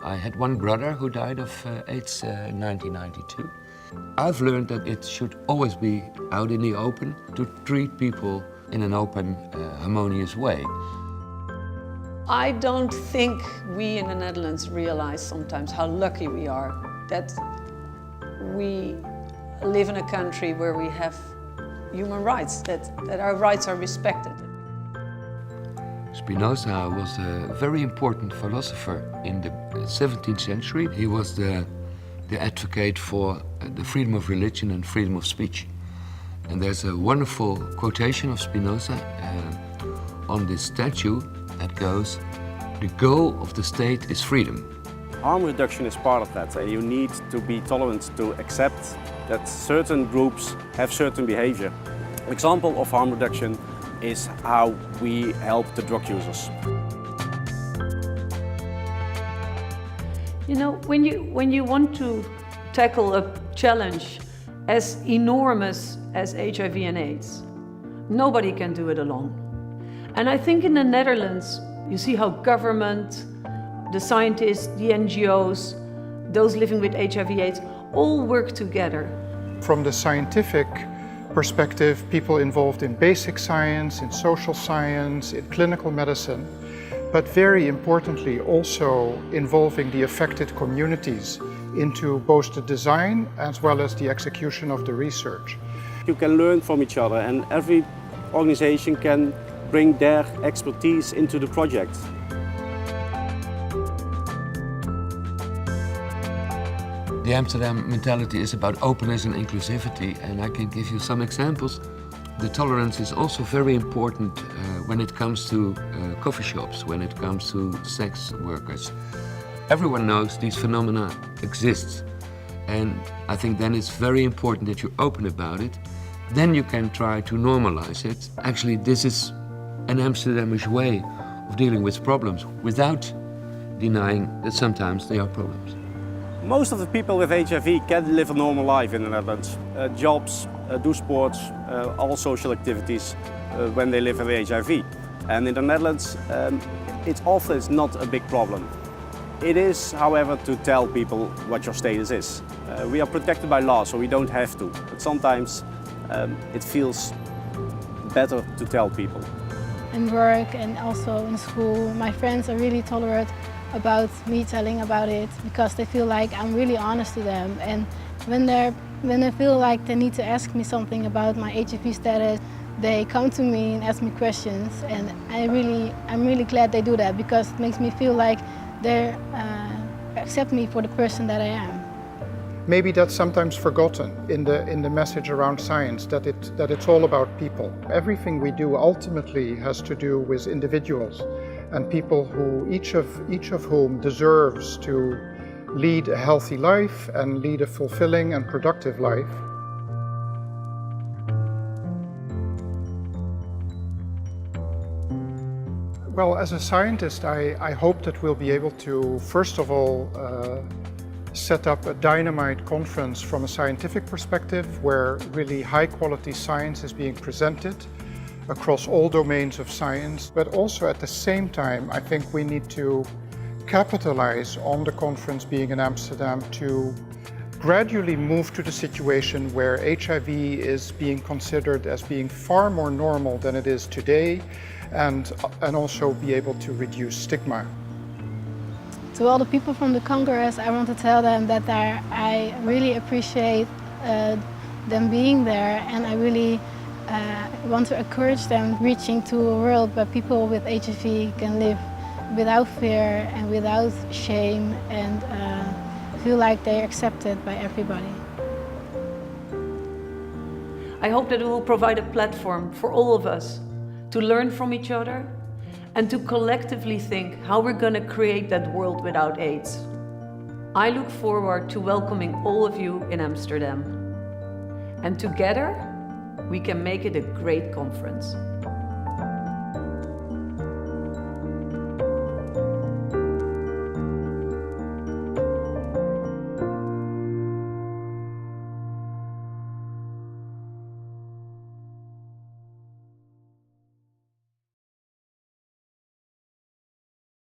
I had one brother who died of AIDS in 1992. I've learned that it should always be out in the open to treat people in an open, harmonious way. I don't think we in the Netherlands realize sometimes how lucky we are that we live in a country where we have human rights, that our rights are respected. Spinoza was a very important philosopher in the 17th century. He was the advocate for the freedom of religion and freedom of speech. And there's a wonderful quotation of Spinoza on this statue that goes, "The goal of the state is freedom." Harm reduction is part of that. You need to be tolerant to accept that certain groups have certain behavior. An example of harm reduction is how we help the drug users. You know, when you want to tackle a challenge as enormous as HIV and AIDS, nobody can do it alone. And I think in the Netherlands, you see how government, the scientists, the NGOs, those living with HIV/AIDS, all work together. From the scientific perspective, people involved in basic science, in social science, in clinical medicine, but very importantly also involving the affected communities into both the design as well as the execution of the research. You can learn from each other and every organization can bring their expertise into the project. The Amsterdam mentality is about openness and inclusivity, and I can give you some examples. The tolerance is also very important when it comes to coffee shops, when it comes to sex workers. Everyone knows these phenomena exist, and I think then it's very important that you're open about it. Then you can try to normalize it. Actually, this is an Amsterdamish way of dealing with problems without denying that sometimes they are problems. Most of the people with HIV can live a normal life in the Netherlands. Jobs, do sports, all social activities when they live with HIV. And in the Netherlands, it's often not a big problem. It is, however, to tell people what your status is. We are protected by law, so we don't have to. But sometimes it feels better to tell people. In work and also in school, my friends are really tolerant about me telling about it because they feel like I'm really honest to them. And when they feel like they need to ask me something about my HIV status, they come to me and ask me questions. And I'm really glad they do that because it makes me feel like they accept me for the person that I am. Maybe that's sometimes forgotten in the message around science, that it's all about people. Everything we do ultimately has to do with individuals and people who each of whom deserves to lead a healthy life and lead a fulfilling and productive life. Well, as a scientist, I hope that we'll be able to, first of all, set up a dynamite conference from a scientific perspective where really high-quality science is being presented across all domains of science. But also at the same time, I think we need to capitalize on the conference being in Amsterdam to gradually move to the situation where HIV is being considered as being far more normal than it is today, and also be able to reduce stigma. To all the people from the Congres, I want to tell them that I really appreciate them being there, and I really want to encourage them reaching to a world where people with HIV can live without fear and without shame and feel like they're accepted by everybody. I hope that it will provide a platform for all of us to learn from each other and to collectively think how we're going to create that world without AIDS. I look forward to welcoming all of you in Amsterdam. And together, we can make it a great conference.